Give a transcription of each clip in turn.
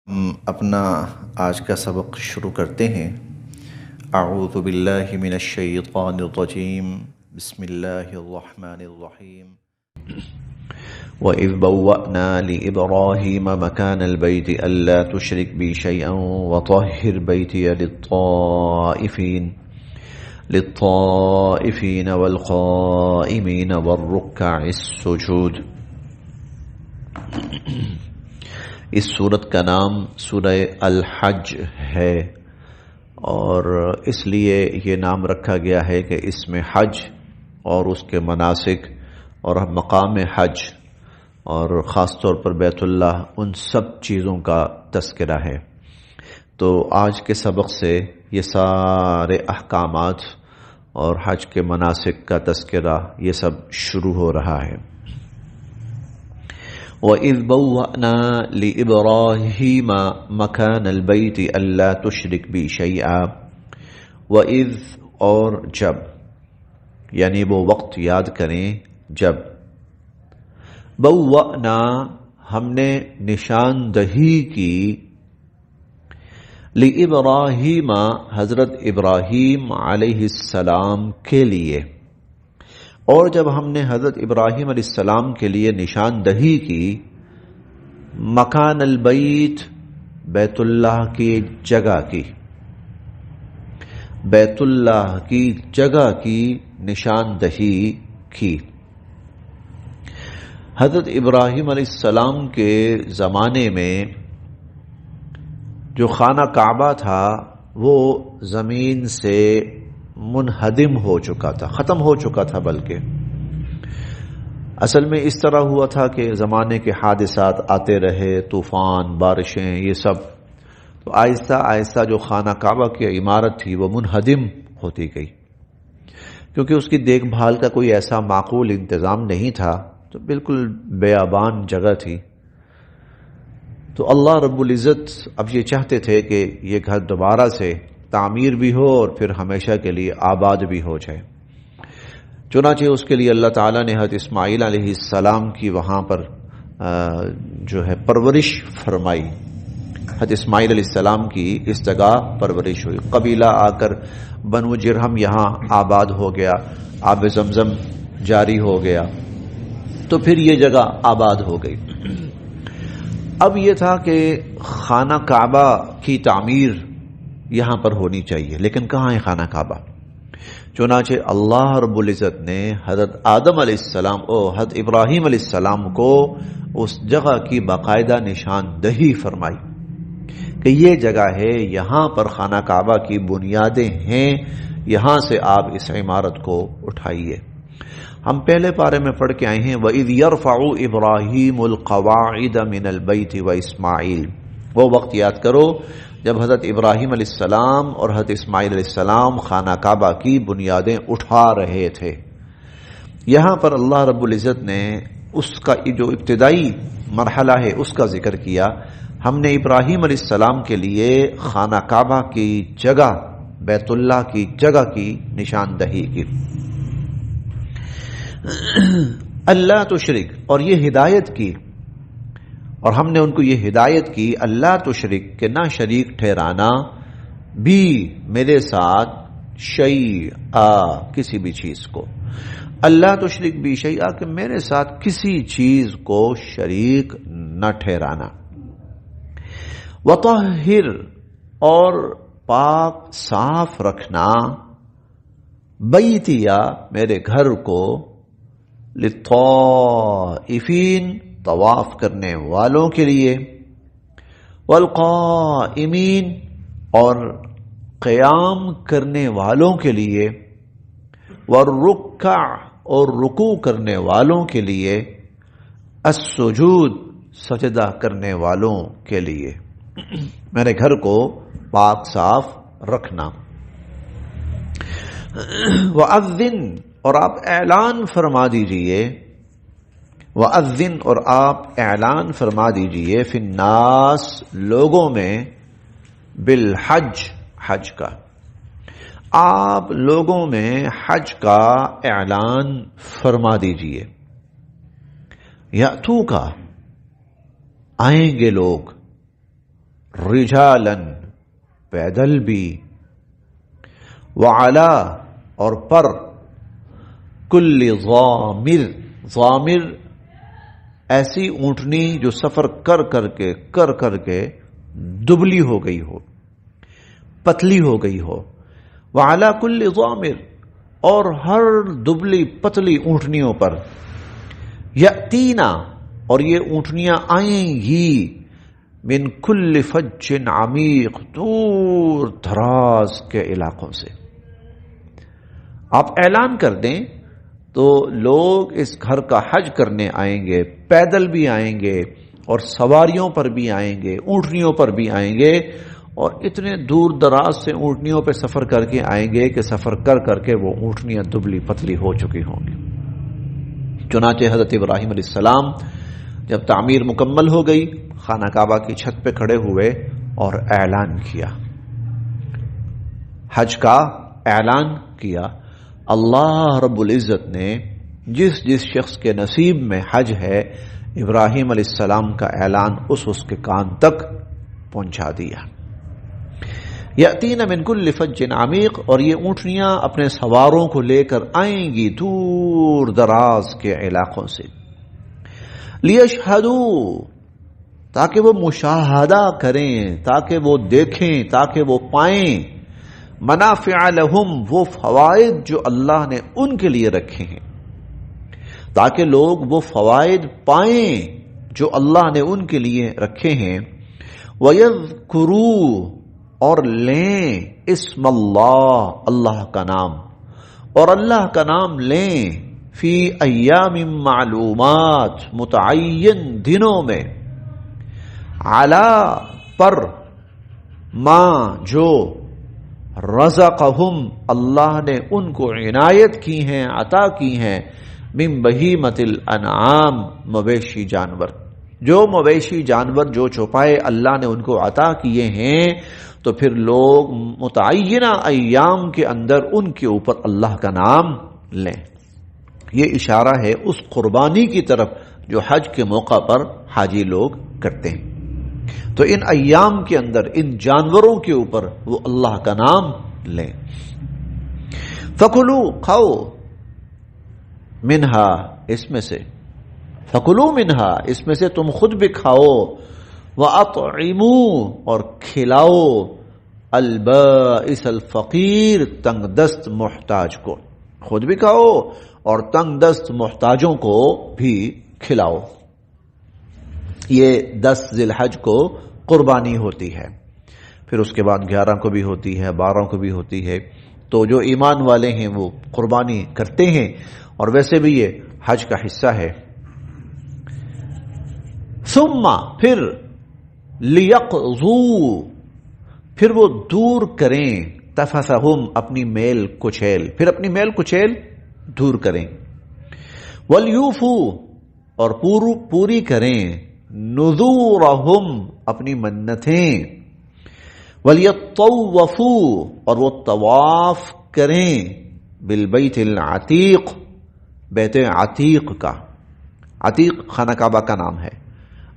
ہم اپنا آج کا سبق شروع کرتے ہیں۔ اعوذ باللہ من الشیطان الرجیم، بسم اللہ الرحمن الرحیم۔ وَإِذْ بَوَّأْنَا لِإِبْرَاهِيمَ مَكَانَ الْبَيْتِ أَلَّا تُشْرِكْ بِي شَيْئًا وَطَهِّرْ بَيْتِيَ لِلطَّائِفِينَ وَالْقَائِمِينَ وَالرُّكَّعِ السُّجُودِ۔ اس سورت کا نام سورہ الحج ہے، اور اس لیے یہ نام رکھا گیا ہے کہ اس میں حج اور اس کے مناسک اور مقام حج اور خاص طور پر بیت اللہ، ان سب چیزوں کا تذکرہ ہے۔ تو آج کے سبق سے یہ سارے احکامات اور حج کے مناسک کا تذکرہ یہ سب شروع ہو رہا ہے۔ وَإِذْ بَوَّأْنَا لِإِبْرَاهِيمَ مَكَانَ الْبَيْتِ أَلَّا تُشْرِكْ بِي شَيْئًا۔ وَإِذْ اور جب، یعنی وہ وقت یاد کریں جب بَوَّأْنَا ہم نے نشاندہی کی، لِإِبْرَاهِيمَ حضرت ابراہیم علیہ السلام کے لیے، اور جب ہم نے حضرت ابراہیم علیہ السلام کے لیے نشاندہی کی، مکان البیت بیت اللہ کی جگہ کی، بیت اللہ کی جگہ کی نشاندہی کی۔ حضرت ابراہیم علیہ السلام کے زمانے میں جو خانہ کعبہ تھا وہ زمین سے منہدم ہو چکا تھا، ختم ہو چکا تھا۔ بلکہ اصل میں اس طرح ہوا تھا کہ زمانے کے حادثات آتے رہے، طوفان، بارشیں، یہ سب، تو آہستہ آہستہ جو خانہ کعبہ کی عمارت تھی وہ منہدم ہوتی گئی، کیونکہ اس کی دیکھ بھال کا کوئی ایسا معقول انتظام نہیں تھا، تو بالکل بیابان جگہ تھی۔ تو اللہ رب العزت اب یہ چاہتے تھے کہ یہ گھر دوبارہ سے تعمیر بھی ہو اور پھر ہمیشہ کے لیے آباد بھی ہو جائے۔ چنانچہ اس کے لیے اللہ تعالیٰ نے حضرت اسماعیل علیہ السلام کی وہاں پر جو ہے پرورش فرمائی۔ حضرت اسماعیل علیہ السلام کی اس جگہ پرورش ہوئی، قبیلہ آ کر بنو جرہم یہاں آباد ہو گیا، آب زمزم جاری ہو گیا، تو پھر یہ جگہ آباد ہو گئی۔ اب یہ تھا کہ خانہ کعبہ کی تعمیر یہاں پر ہونی چاہیے، لیکن کہاں ہے خانہ کعبہ؟ چنانچہ اللہ رب العزت نے حضرت آدم علیہ السلام اور حضرت ابراہیم علیہ السلام کو اس جگہ کی باقاعدہ نشاندہی فرمائی کہ یہ جگہ ہے، یہاں پر خانہ کعبہ کی بنیادیں ہیں، یہاں سے آپ اس عمارت کو اٹھائیے۔ ہم پہلے پارے میں پڑھ کے آئے ہیں، وَإِذْ يَرْفَعُ إِبْرَاهِيمُ الْقَوَاعِدَ مِنَ الْبَيْتِ وَإِسْمَاعِيلُ۔ وہ وقت یاد کرو جب حضرت ابراہیم علیہ السلام اور حضرت اسماعیل علیہ السلام خانہ کعبہ کی بنیادیں اٹھا رہے تھے۔ یہاں پر اللہ رب العزت نے اس کا جو ابتدائی مرحلہ ہے اس کا ذکر کیا۔ ہم نے ابراہیم علیہ السلام کے لیے خانہ کعبہ کی جگہ، بیت اللہ کی جگہ کی نشاندہی کی۔ اللہ تشرک، اور یہ ہدایت کی، اور ہم نے ان کو یہ ہدایت کی، اللہ تشرک کہ نہ شریک ٹھہرانا، بھی میرے ساتھ، شیئا کسی بھی چیز کو، اللہ تشرک بھی شیئا کہ میرے ساتھ کسی چیز کو شریک نہ ٹھہرانا، وطہر اور پاک صاف رکھنا، بیتیا میرے گھر کو، للطائفین طواف کرنے والوں کے لیے، والقائمین اور قیام کرنے والوں کے لیے، والرکع اور رکوع کرنے والوں کے لیے، السجود سجدہ کرنے والوں کے لیے، میرے گھر کو پاک صاف رکھنا۔ وَأَذِّن اور آپ اعلان فرما دیجئے، وَأَذِّن اور آپ اعلان فرما دیجئے، فی الناس لوگوں میں، بالحج حج کا، آپ لوگوں میں حج کا اعلان فرما دیجئے، یاتو کا آئیں گے لوگ، رجالن پیدل بھی، وعلا اور پر، کل ضامر، ضامر ایسی اونٹنی جو سفر کر کر کے دبلی ہو گئی ہو، پتلی ہو گئی ہو، وعلا کل ضامر اور ہر دبلی پتلی اونٹنیوں پر، یاتینا اور یہ اونٹنیاں آئیں گی، من کل فج عمیق دور دراز کے علاقوں سے۔ آپ اعلان کر دیں تو لوگ اس گھر کا حج کرنے آئیں گے، پیدل بھی آئیں گے اور سواریوں پر بھی آئیں گے، اونٹنیوں پر بھی آئیں گے، اور اتنے دور دراز سے اونٹنیوں پہ سفر کر کے آئیں گے کہ سفر کر کے وہ اونٹنیاں دبلی پتلی ہو چکی ہوں گی۔ چنانچہ حضرت ابراہیم علیہ السلام جب تعمیر مکمل ہو گئی، خانہ کعبہ کی چھت پہ کھڑے ہوئے اور اعلان کیا، حج کا اعلان کیا۔ اللہ رب العزت نے جس جس شخص کے نصیب میں حج ہے، ابراہیم علیہ السلام کا اعلان اس کے کان تک پہنچا دیا۔ یاتین من کل فج عمیق، اور یہ اونٹنیاں اپنے سواروں کو لے کر آئیں گی دور دراز کے علاقوں سے، لیشہدوا، تاکہ وہ مشاہدہ کریں، تاکہ وہ دیکھیں، تاکہ وہ پائیں، منافع لہم، وہ فوائد جو اللہ نے ان کے لیے رکھے ہیں، تاکہ لوگ وہ فوائد پائیں جو اللہ نے ان کے لیے رکھے ہیں، وَيَذْكُرُوا، اور لیں اسم اللہ، اللہ کا نام، اور اللہ کا نام لیں، فی ایام معلومات، متعین دنوں میں، علی پر، ما جو، رزقہم اللہ نے ان کو عنایت کی ہیں، عطا کی ہیں، من بہیمۃ الانعام، مویشی جانور، جو مویشی جانور جو چھپائے اللہ نے ان کو عطا کیے ہیں، تو پھر لوگ متعینہ ایام کے اندر ان کے اوپر اللہ کا نام لیں۔ یہ اشارہ ہے اس قربانی کی طرف جو حج کے موقع پر حاجی لوگ کرتے ہیں۔ تو ان ایام کے اندر ان جانوروں کے اوپر وہ اللہ کا نام لیں۔ فَكُلُوا، کھاؤ، منہا، اس میں سے، فَكُلُوا منہا، اس میں سے تم خود بھی کھاؤ، وَأَطْعِمُوا، اور کھلاؤ، البائس الفقیر، تنگ دست محتاج کو، خود بھی کھاؤ اور تنگ دست محتاجوں کو بھی کھلاؤ۔ یہ 10 ذی الحج کو قربانی ہوتی ہے، پھر اس کے بعد 11 کو بھی ہوتی ہے، 12 کو بھی ہوتی ہے۔ تو جو ایمان والے ہیں وہ قربانی کرتے ہیں، اور ویسے بھی یہ حج کا حصہ ہے۔ ثم، پھر، لیقضوا، پھر وہ دور کریں، تفثہم، اپنی میل کچیل، پھر اپنی میل کچیل دور کریں، ولیوفوا، اور پوری کریں، نذورہم، اپنی منتیں، ولیطوفوا، اور وہ طواف کریں، بالبیت العتیق، بیت عتیق کا۔ عتیق خانہ کعبہ کا نام ہے۔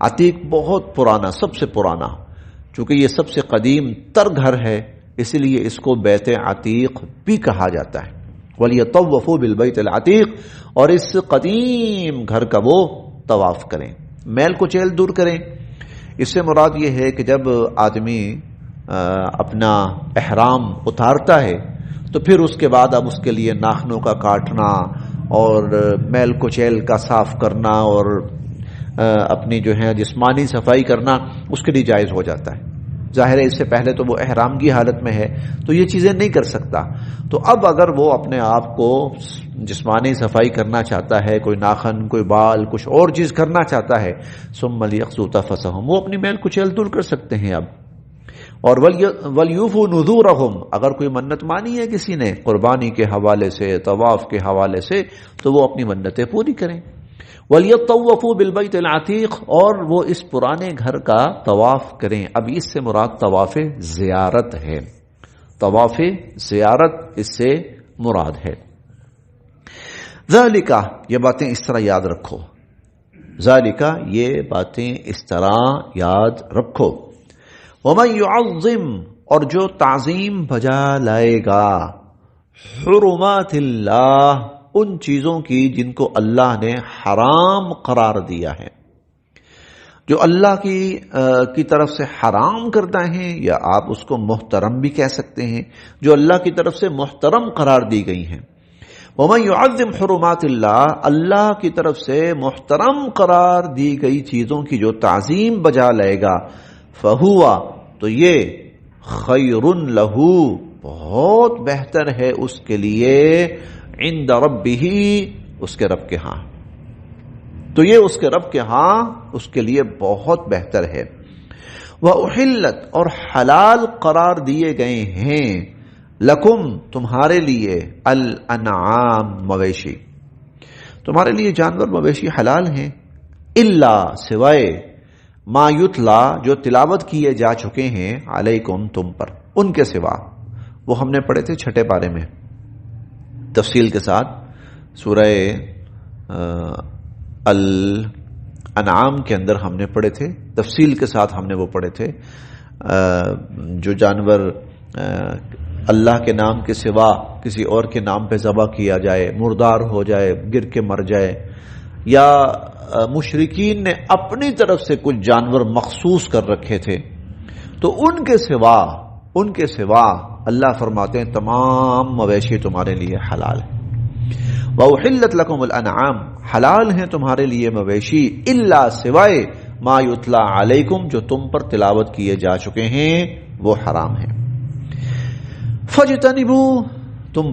عتیق بہت پرانا، سب سے پرانا، چونکہ یہ سب سے قدیم تر گھر ہے، اسی لیے اس کو بیت عتیق بھی کہا جاتا ہے۔ وَلْيَطَوَّفُوا بِالْبَيْتِ الْعَتِيقِ، اور اس قدیم گھر کا وہ طواف کریں، میل کچیل دور کریں۔ اس سے مراد یہ ہے کہ جب آدمی اپنا احرام اتارتا ہے تو پھر اس کے بعد اب اس کے لیے ناخنوں کا کاٹنا اور میل کچیل کا صاف کرنا اور اپنی جو ہے جسمانی صفائی کرنا اس کے لیے جائز ہو جاتا ہے۔ ظاہر ہے اس سے پہلے تو وہ احرام کی حالت میں ہے تو یہ چیزیں نہیں کر سکتا، تو اب اگر وہ اپنے آپ کو جسمانی صفائی کرنا چاہتا ہے، کوئی ناخن، کوئی بال، کچھ اور چیز کرنا چاہتا ہے، ثم لیقضوا تفثہم، وہ اپنی میل کچیل دور کر سکتے ہیں اب۔ اور ولیوفوا نذورہم، اگر کوئی منت مانی ہے کسی نے قربانی کے حوالے سے، طواف کے حوالے سے، تو وہ اپنی منتیں پوری کریں۔ وَلْيَطَّوَّفُوا بِالْبَيْتِ الْعَتِيقِ، اور وہ اس پرانے گھر کا طواف کریں۔ اب اس سے مراد طواف زیارت ہے، طواف زیارت اس سے مراد ہے۔ ذَلِكَ، یہ باتیں اس طرح یاد رکھو، ذَلِكَ، یہ باتیں اس طرح یاد رکھو، وَمَن يُعَظِّمْ اور جو تعظیم بجا لائے گا حرمات اللہ ان چیزوں کی جن کو اللہ نے حرام قرار دیا ہے، جو اللہ کی طرف سے حرام کرتا ہے، یا آپ اس کو محترم بھی کہہ سکتے ہیں، جو اللہ کی طرف سے محترم قرار دی گئی ہیں۔ وَمَن يُعَظِّمْ حُرُمَاتِ اللَّهِ اللہ کی طرف سے محترم قرار دی گئی چیزوں کی جو تعظیم بجا لائے گا، فَهُوَ تو یہ خَيْرٌ لَهُ بہت بہتر ہے اس کے لیے، عند ربہ اس کے رب کے ہاں، تو یہ اس کے رب کے ہاں اس کے لیے بہت بہتر ہے۔ وَأُحِلَّتْ اور حلال قرار دیے گئے ہیں، لکم تمہارے لیے، الانعام مویشی، تمہارے لیے جانور مویشی حلال ہیں، الا سوائے ما یتلا جو تلاوت کیے جا چکے ہیں، علیکم تم پر، ان کے سوا، وہ ہم نے پڑھے تھے چھٹے پارے میں تفصیل کے ساتھ، سورہ الانعام کے اندر ہم نے پڑھے تھے، تفصیل کے ساتھ ہم نے وہ پڑھے تھے، جو جانور اللہ کے نام کے سوا کسی اور کے نام پہ ذبح کیا جائے، مردار ہو جائے، گر کے مر جائے، یا مشرکین نے اپنی طرف سے کچھ جانور مخصوص کر رکھے تھے، تو ان کے سوا اللہ فرماتے ہیں تمام مویشی تمہارے لیے حلال ہیں۔ وَأُحِلَّتْ لَكُمُ الْأَنْعَامُ حلال ہیں تمہارے لیے مویشی، الا سوائے ما یتلا علیکم جو تم پر تلاوت کیے جا چکے ہیں وہ حرام ہیں۔ فَاجْتَنِبُوا تم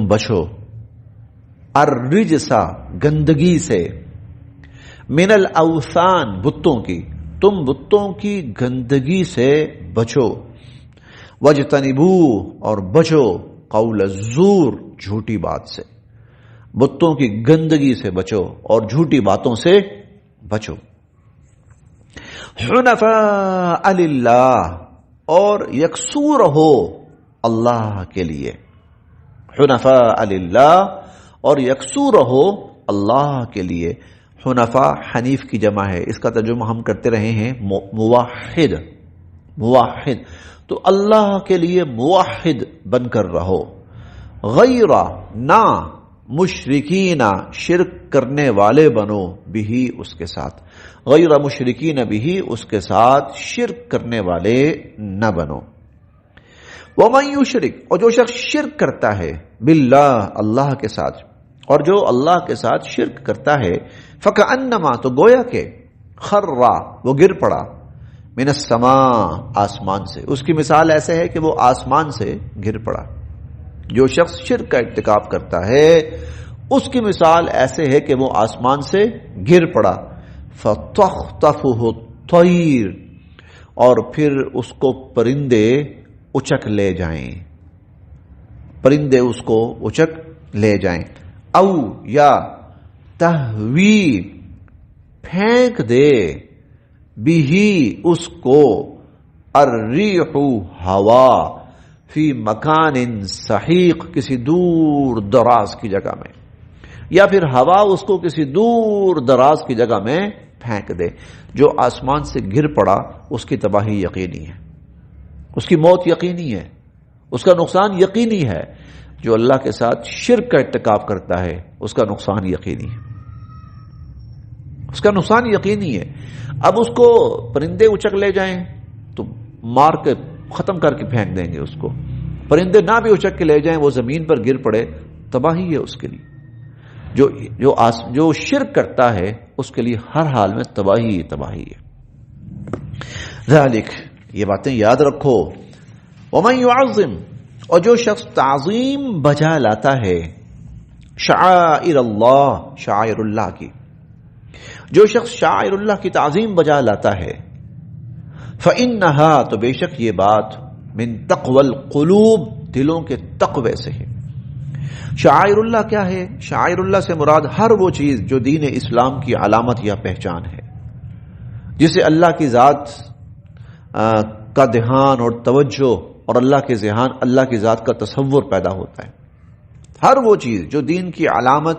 بچو الرجس گندگی سے، من الاوثان بتوں کی، تم بتوں کی گندگی سے بچو، وَاجْتَنِبُوا اور بچو قول الزور جھوٹی بات سے، بتوں کی گندگی سے بچو اور جھوٹی باتوں سے بچو۔ حنفاء للہ اور یکسو رہو اللہ کے لیے، حنفاء للہ اور یکسو رہو اللہ کے لیے۔ حنفاء حنیف کی جمع ہے، اس کا ترجمہ ہم کرتے رہے ہیں موحد، تو اللہ کے لیے موحد بن کر رہو، غیر نہ مشرکین شرک کرنے والے بنو، بھی اس کے ساتھ، غیر مشرکین بھی اس کے ساتھ شرک کرنے والے نہ بنو۔ وَمَن یشرک اور جو شخص شرک کرتا ہے، باللہ اللہ کے ساتھ، اور جو اللہ کے ساتھ شرک کرتا ہے، فَكَأَنَّمَا تو گویا کہ خرّا وہ گر پڑا، من السماء آسمان سے، اس کی مثال ایسے ہے کہ وہ آسمان سے گر پڑا۔ جو شخص شرک کا ارتکاب کرتا ہے اس کی مثال ایسے ہے کہ وہ آسمان سے گر پڑا، فَتَخْطَفُهُ الطَّيْرُ اور پھر اس کو پرندے اچک لے جائیں، پرندے اس کو اچک لے جائیں، او یا تہوی پھینک دے، بھی اس کو، الریح ہوا، فی مکان سحیق کسی دور دراز کی جگہ میں، یا پھر ہوا اس کو کسی دور دراز کی جگہ میں پھینک دے۔ جو آسمان سے گر پڑا اس کی تباہی یقینی ہے، اس کی موت یقینی ہے، اس کا نقصان یقینی ہے۔ جو اللہ کے ساتھ شرک کا ارتکاب کرتا ہے اس کا نقصان یقینی ہے، اس کا نقصان یقینی ہے۔ اب اس کو پرندے اچک لے جائیں تو مار کے ختم کر کے پھینک دیں گے اس کو، پرندے نہ بھی اچک کے لے جائیں وہ زمین پر گر پڑے تباہی ہے اس کے لیے۔ جو شرک کرتا ہے اس کے لیے ہر حال میں تباہی ہے۔ ذالک یہ باتیں یاد رکھو۔ ومن یعظم اور جو شخص تعظیم بجا لاتا ہے، شعائر اللہ کی، جو شخص شعائر اللہ کی تعظیم بجا لاتا ہے، فإنہا تو بے شک یہ بات، من تقوی القلوب دلوں کے تقوی سے ہے۔ شعائر اللہ کیا ہے؟ شعائر اللہ سے مراد ہر وہ چیز جو دین اسلام کی علامت یا پہچان ہے، جسے اللہ کی ذات کا دھیان اور توجہ اور اللہ کی ذات کا تصور پیدا ہوتا ہے۔ ہر وہ چیز جو دین کی علامت،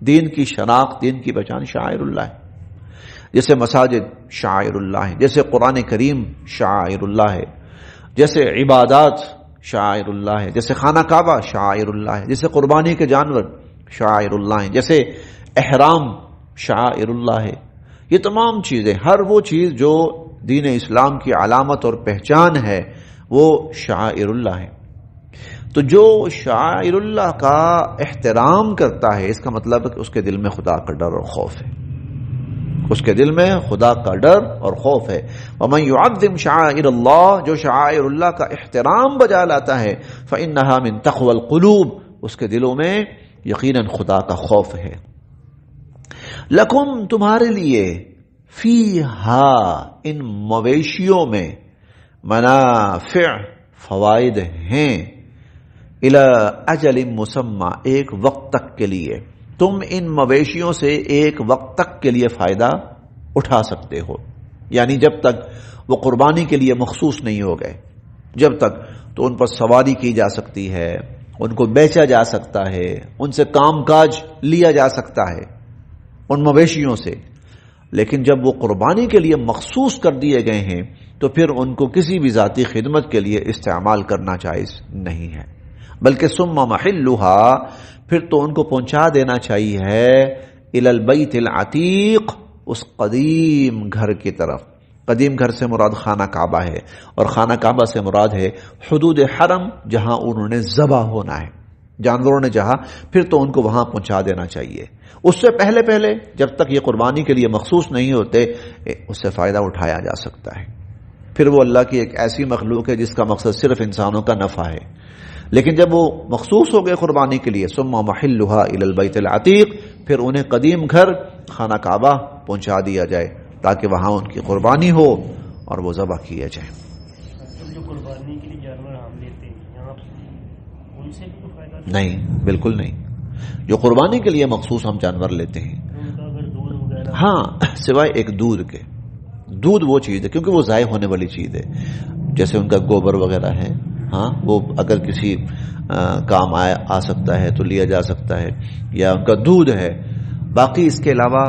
دین کی شناخت، دین کی پہچان شعائر اللہ ہے۔ جیسے مساجد شعائر اللہ ہیں، جیسے قرآن کریم شعائر اللہ ہے، جیسے عبادات شعائر اللہ ہے، جیسے خانہ کعبہ شعائر اللہ ہے، جیسے قربانی کے جانور شعائر اللہ ہیں، جیسے احرام شعائر اللہ ہے. یہ تمام چیزیں، ہر وہ چیز جو دین اسلام کی علامت اور پہچان ہے وہ شعائر اللہ ہے. تو جو شعائر اللہ کا احترام کرتا ہے، اس کا مطلب ہے کہ اس کے دل میں خدا کا ڈر اور خوف ہے، اس کے دل میں خدا کا ڈر اور خوف ہے. وَمَن يُعَظِّمْ شَعَائِرَ اللَّهِ، جو شعائر اللہ کا احترام بجا لاتا ہے، فَإِنَّهَا مِن تَقْوَى الْقُلُوبِ، اس کے دلوں میں یقیناً خدا کا خوف ہے. لَكُمْ، تمہارے لیے، فِيهَا، ان مویشیوں میں، منافع، فوائد ہیں، إِلَى أَجَلٍ مُسَمَّى، ایک وقت تک کے لیے. تم ان مویشیوں سے ایک وقت تک کے لیے فائدہ اٹھا سکتے ہو، یعنی جب تک وہ قربانی کے لیے مخصوص نہیں ہو گئے، جب تک تو ان پر سواری کی جا سکتی ہے، ان کو بیچا جا سکتا ہے، ان سے کام کاج لیا جا سکتا ہے ان مویشیوں سے. لیکن جب وہ قربانی کے لیے مخصوص کر دیے گئے ہیں تو پھر ان کو کسی بھی ذاتی خدمت کے لیے استعمال کرنا جائز نہیں ہے، بلکہ ثم محلها، پھر تو ان کو پہنچا دینا چاہیے الی البیت العتیق، اس قدیم گھر کی طرف. قدیم گھر سے مراد خانہ کعبہ ہے، اور خانہ کعبہ سے مراد ہے حدود حرم، جہاں انہوں نے ذبح ہونا ہے، جانوروں نے جہاں، پھر تو ان کو وہاں پہنچا دینا چاہیے. اس سے پہلے جب تک یہ قربانی کے لیے مخصوص نہیں ہوتے، اس سے فائدہ اٹھایا جا سکتا ہے. پھر وہ اللہ کی ایک ایسی مخلوق ہے جس کا مقصد صرف انسانوں کا نفع ہے. لیکن جب وہ مخصوص ہو گئے قربانی کے لیے، ثم محلها الى البیت العتیق، پھر انہیں قدیم گھر خانہ کعبہ پہنچا دیا جائے تاکہ وہاں ان کی قربانی ہو اور وہ ذبح کیا جائے. جو قربانی کے لیے جانور ہم لیتے ہیں یہاں ان سے بھی فائدہ نہیں، بالکل نہیں. جو قربانی کے لیے مخصوص ہم جانور لیتے ہیں، ہاں، سوائے ایک دودھ کے. دودھ وہ چیز ہے کیونکہ وہ ضائع ہونے والی چیز ہے، جیسے ان کا گوبر وغیرہ ہے، ہاں، وہ اگر کسی کام آ سکتا ہے تو لیا جا سکتا ہے، یا ان کا دودھ ہے. باقی اس کے علاوہ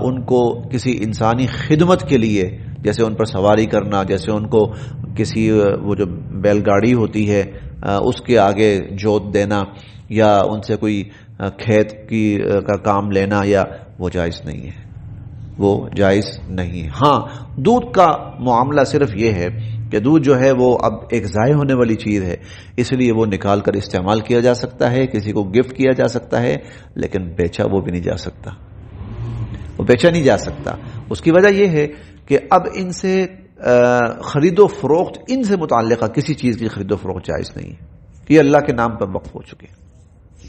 ان کو کسی انسانی خدمت کے لیے، جیسے ان پر سواری کرنا، جیسے ان کو کسی وہ جو بیل گاڑی ہوتی ہے اس کے آگے جوت دینا، یا ان سے کوئی کھیت کا کام لینا، یا وہ جائز نہیں ہے، وہ جائز نہیں ہے. ہاں، دودھ کا معاملہ صرف یہ ہے کہ دودھ جو ہے وہ اب ایک ضائع ہونے والی چیز ہے، اس لیے وہ نکال کر استعمال کیا جا سکتا ہے، کسی کو گفٹ کیا جا سکتا ہے، لیکن بیچا وہ بھی نہیں جا سکتا، وہ بیچا نہیں جا سکتا. اس کی وجہ یہ ہے کہ اب ان سے خرید و فروخت، ان سے متعلقہ کسی چیز کی خرید و فروخت جائز نہیں ہے، یہ اللہ کے نام پر وقف ہو چکے.